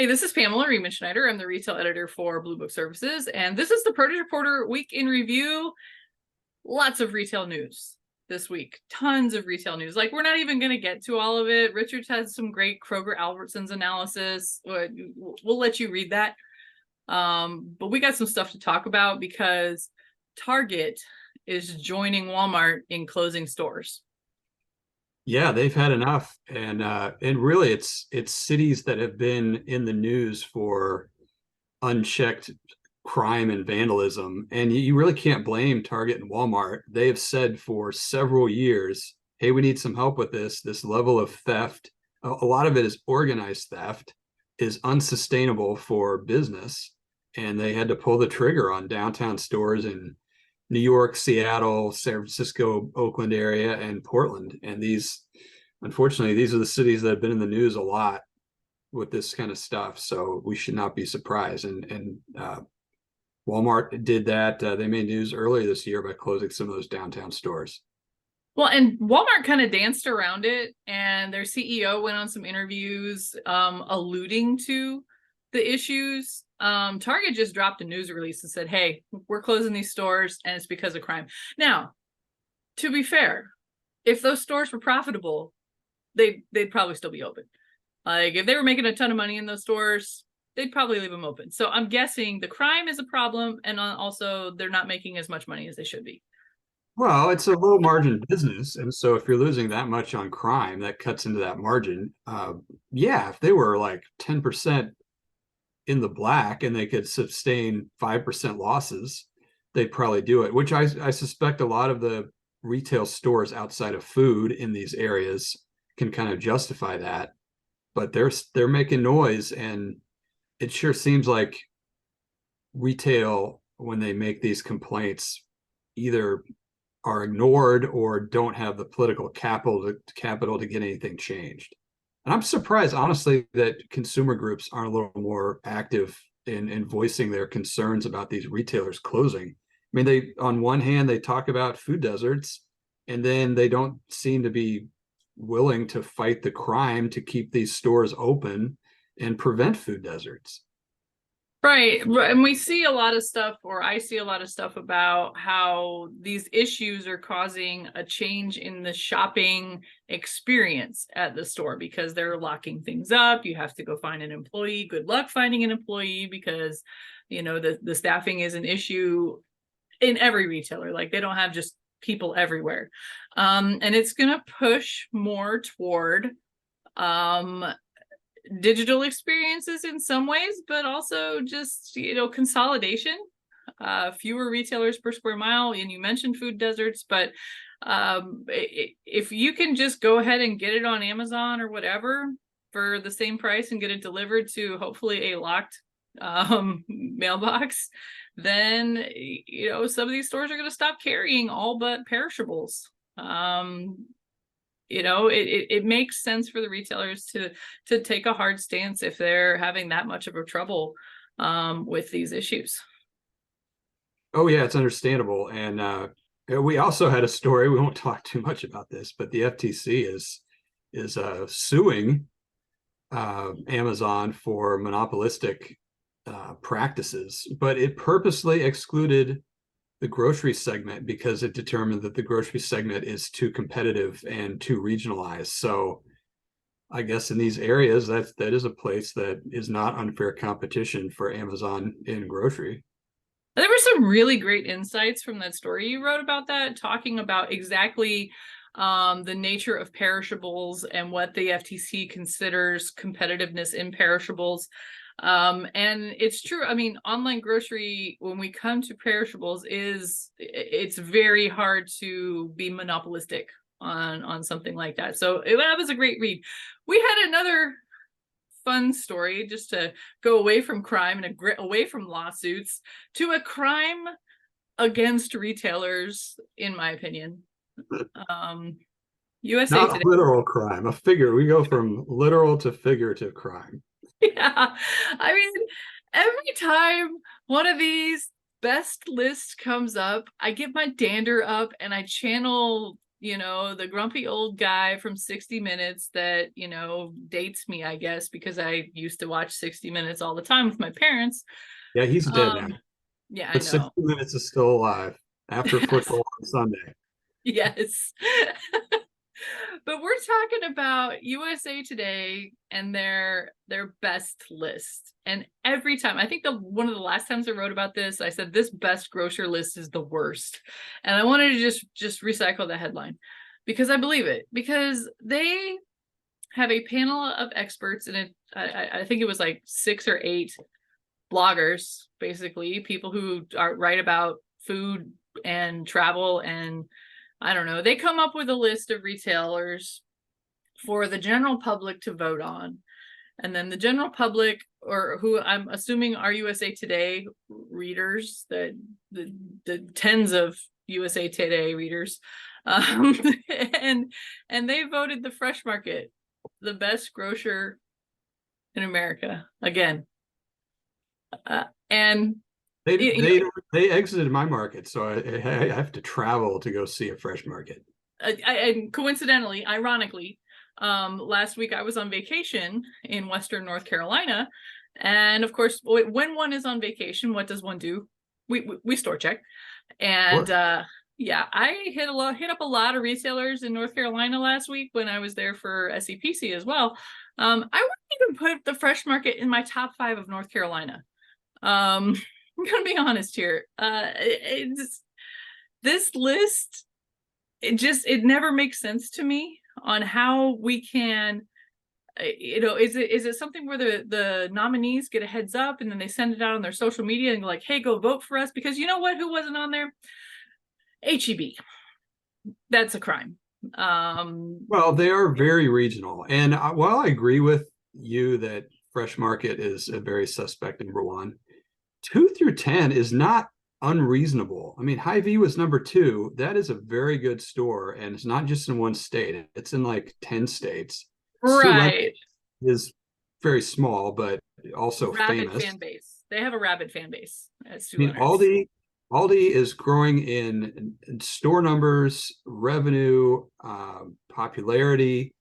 Hey, this is Pamela Schneider. I'm the retail editor for Blue Book Services, and this is the Produce Reporter Week in Review. Lots of retail news this week. Tons of retail news. Like, we're not even going to get to all of it. Richard has some great Kroger Albertsons analysis. We'll let you read that. But we got some stuff to talk about because Target is joining Walmart in closing stores. Yeah, they've had enough, and really, it's cities that have been in the news for unchecked crime and vandalism, and you really can't blame Target and Walmart. They have said for several years, "Hey, we need some help with this. This level of theft, a lot of it is organized theft, is unsustainable for business," and they had to pull the trigger on downtown stores in New York, Seattle, San Francisco, Oakland area, and Portland. And unfortunately, these are the cities that have been in the news a lot with this kind of stuff. So we should not be surprised. And Walmart did that. They made news earlier this year by closing some of those downtown stores. Well, and Walmart kind of danced around it, and their CEO went on some interviews alluding to the issues. Target just dropped a news release and said, "Hey, we're closing these stores, and it's because of crime." Now, to be fair, if those stores were profitable, they'd probably still be open. Like, if they were making a ton of money in those stores, they'd probably leave them open. So I'm guessing the crime is a problem, and also they're not making as much money as they should be. Well, it's a low margin business. And so if you're losing that much on crime, that cuts into that margin. Yeah, if they were like 10% in the black and they could sustain 5% losses, they'd probably do it, which I suspect a lot of the retail stores outside of food in these areas can kind of justify that. But they're making noise, and it sure seems like retail, when they make these complaints, either are ignored or don't have the political capital to get anything changed. And I'm surprised, honestly, that consumer groups aren't a little more active in voicing their concerns about these retailers closing. I mean, they, on one hand, they talk about food deserts, and then they don't seem to be willing to fight the crime to keep these stores open and prevent food deserts. Right. And we see a lot of stuff, or I see a lot of stuff about how these issues are causing a change in the shopping experience at the store because they're locking things up. You have to go find an employee. Good luck finding an employee because, the staffing is an issue in every retailer. Like, they don't have just people everywhere. And it's going to push more toward digital experiences in some ways, but also just, consolidation, fewer retailers per square mile. And you mentioned food deserts, but if you can just go ahead and get it on Amazon or whatever for the same price and get it delivered to hopefully a locked mailbox, then some of these stores are going to stop carrying all but perishables. It makes sense for the retailers to take a hard stance if they're having that much of a trouble with these issues. Oh yeah, it's understandable. And we also had a story. We won't talk too much about this, but the FTC is suing Amazon for monopolistic practices, but it purposely excluded the grocery segment because it determined that the grocery segment is too competitive and too regionalized. So I guess in these areas, that is a place that is not unfair competition for Amazon in grocery. There were some really great insights from that story you wrote about that, talking about exactly the nature of perishables and what the FTC considers competitiveness in perishables. And it's true. I mean, online grocery, when we come to perishables, it's very hard to be monopolistic on something like that. So that was a great read. We had another fun story just to go away from crime and away from lawsuits to a crime against retailers, in my opinion. USA Not Today. literal crime, a figure. We go from literal to figurative crime. Yeah. I mean, every time one of these best lists comes up, I get my dander up and I channel the grumpy old guy from 60 Minutes that, dates me, I guess, because I used to watch 60 Minutes all the time with my parents. Yeah, he's dead now. Yeah, I But know. 60 Minutes is still alive after Yes. football on Sunday. Yes. But we're talking about USA Today and their best list. And every time, I think one of the last times I wrote about this, I said this best grocer list is the worst. And I wanted to just recycle the headline because I believe it, because they have a panel of experts in it. I think it was like 6 or 8 bloggers, basically people who write about food and travel, and I don't know, they come up with a list of retailers for the general public to vote on. And then the general public, or who I'm assuming are USA Today readers, the tens of USA Today readers, um, and they voted the Fresh Market the best grocer in America again. And They you they know, they exited my market, so I have to travel to go see a Fresh Market. and coincidentally, ironically, last week I was on vacation in Western North Carolina, and of course, when one is on vacation, what does one do? We store check, and Sure. yeah, I hit up a lot of retailers in North Carolina last week when I was there for SEPC as well. I wouldn't even put the Fresh Market in my top 5 of North Carolina. I'm gonna be honest here. This list, it never makes sense to me on how we can, is it something where the nominees get a heads up and then they send it out on their social media and like, hey, go vote for us? Because you know what, who wasn't on there? HEB. That's a crime. Well, they are very regional, and while I agree with you that Fresh Market is a very suspect number one, 2 through 10 is not unreasonable. I mean, Hy-Vee was number 2. That is a very good store, and it's not just in one state; it's in like 10 states. Sioux Lemon Right. is very small, but also Rabid famous. fan base. They have a rabid fan base at I Sioux mean, Leonard's. Aldi is growing in store numbers, revenue, popularity.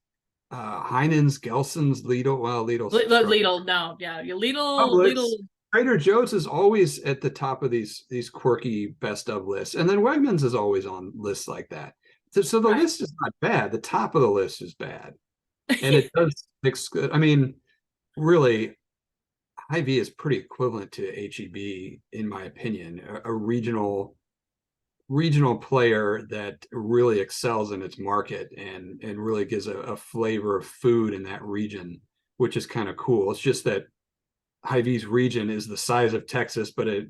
Heinen's, Gelson's, Lidl. Well, Lidl's struggling. Lidl, no, yeah, Lidl. Publix, Trader Joe's is always at the top of these quirky best of lists, and then Wegmans is always on lists like that. So the Right. list is not bad. The top of the list is bad, and it does exclude. I mean, really, Hy-Vee is pretty equivalent to HEB in my opinion. A regional player that really excels in its market and really gives a flavor of food in that region, which is kind of cool. It's just that Hy-Vee's region is the size of Texas, but it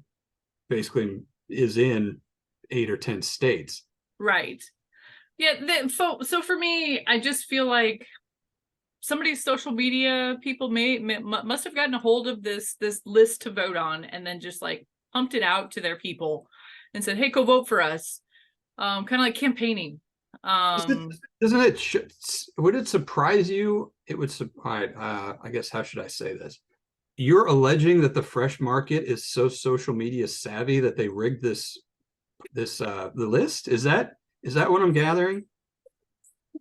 basically is in 8 or 10 states. Right. Yeah. So for me, I just feel like somebody's social media people must have gotten a hold of this list to vote on, and then just like pumped it out to their people and said, "Hey, go vote for us." Kind of like campaigning. Doesn't it? Would it surprise you? It would. I guess how should I say this? You're alleging that the Fresh Market is so social media savvy that they rigged the list. Is that what I'm gathering?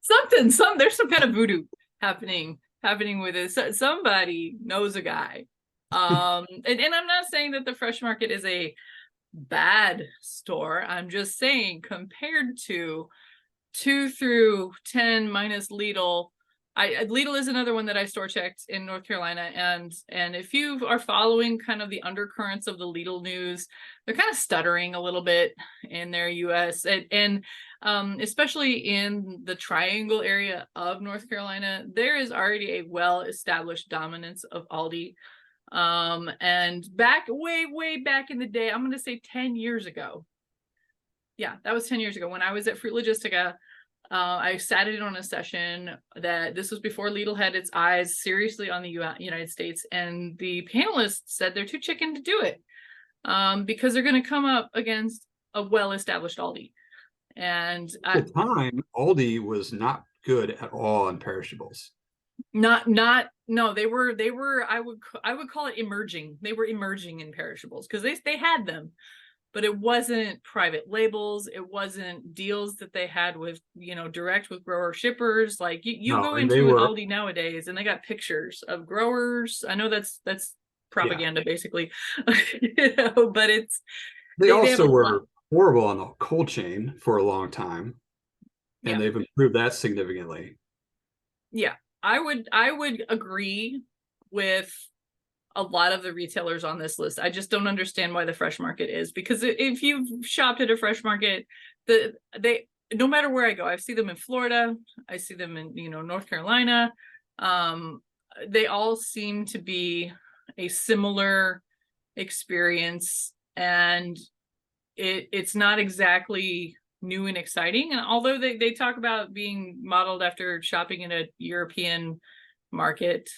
There's some kind of voodoo happening with it. So, somebody knows a guy. And I'm not saying that the Fresh Market is a bad store. I'm just saying compared to 2 through 10 minus Lidl. Lidl is another one that I store checked in North Carolina, and if you are following kind of the undercurrents of the Lidl news, they're kind of stuttering a little bit in their US, and especially in the Triangle area of North Carolina, there is already a well-established dominance of Aldi. And way back in the day, I'm going to say 10 years ago. Yeah, that was 10 years ago when I was at Fruit Logistica. I sat in on a session that this was before Lidl had its eyes seriously on the United States, and the panelists said they're too chicken to do it because they're going to come up against a well-established Aldi. And At the time, Aldi was not good at all in perishables. No, they were I would call it emerging. They were emerging in perishables because they had them, but it wasn't private labels. It wasn't deals that they had with, direct with grower shippers. Like you No, go and they into an were, Aldi nowadays and they got pictures of growers. I know that's yeah, propaganda basically, but it's, they they have a also lot. were horrible on the cold chain for a long time, and Yeah. they've improved that significantly. Yeah. I would agree with a lot of the retailers on this list. I just don't understand why the fresh market is, because if you've shopped at a fresh market, they no matter where I go, I see them in Florida, I see them in North Carolina. Um, they all seem to be a similar experience, and it's not exactly new and exciting. And although they talk about being modeled after shopping in a European market,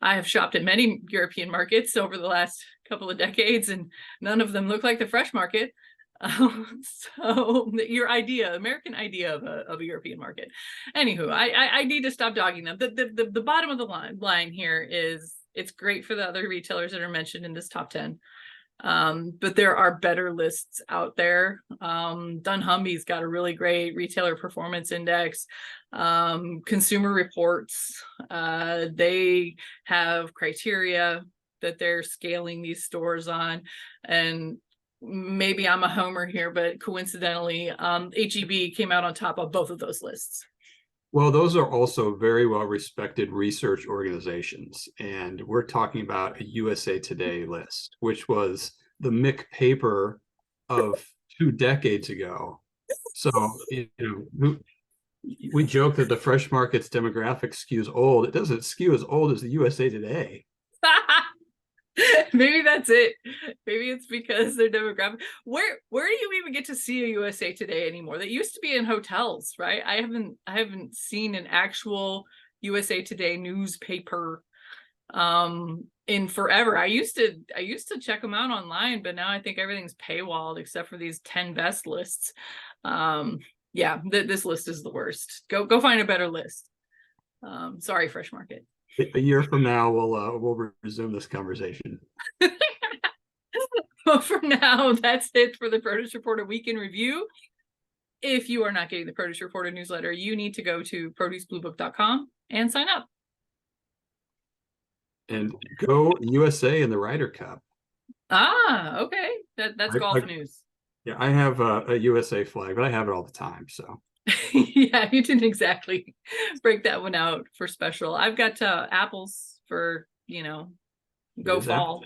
I have shopped at many European markets over the last couple of decades, and none of them look like the fresh market. So your American idea of a European market. Anywho, I need to stop dogging them. The bottom of the line here is it's great for the other retailers that are mentioned in this top 10. But there are better lists out there. dunnhumby's got a really great retailer performance index. Consumer Reports, they have criteria that they're scaling these stores on. And maybe I'm a homer here, but coincidentally, HEB came out on top of both of those lists. Well, those are also very well respected research organizations. And we're talking about a USA Today list, which was the Mick paper of 2 decades ago. So, we joke that the fresh market's demographic skews old. It doesn't skew as old as the USA Today. Maybe that's it. Maybe it's because they're demographic. Where do you even get to see a USA Today anymore? That used to be in hotels, right? I haven't seen an actual USA Today newspaper in forever. I used to check them out online, but now I think everything's paywalled except for these 10 best lists. Yeah, this list is the worst. Go find a better list. Sorry, Fresh Market. A year from now, we'll resume this conversation. But for now, that's it for the Produce Reporter Week in Review. If you are not getting the Produce Reporter newsletter, you need to go to producebluebook.com and sign up. And go USA in the Ryder Cup. Okay. That's golf news. Yeah, I have a USA flag, but I have it all the time. So yeah, you didn't exactly break that one out for special. I've got apples for, go fall.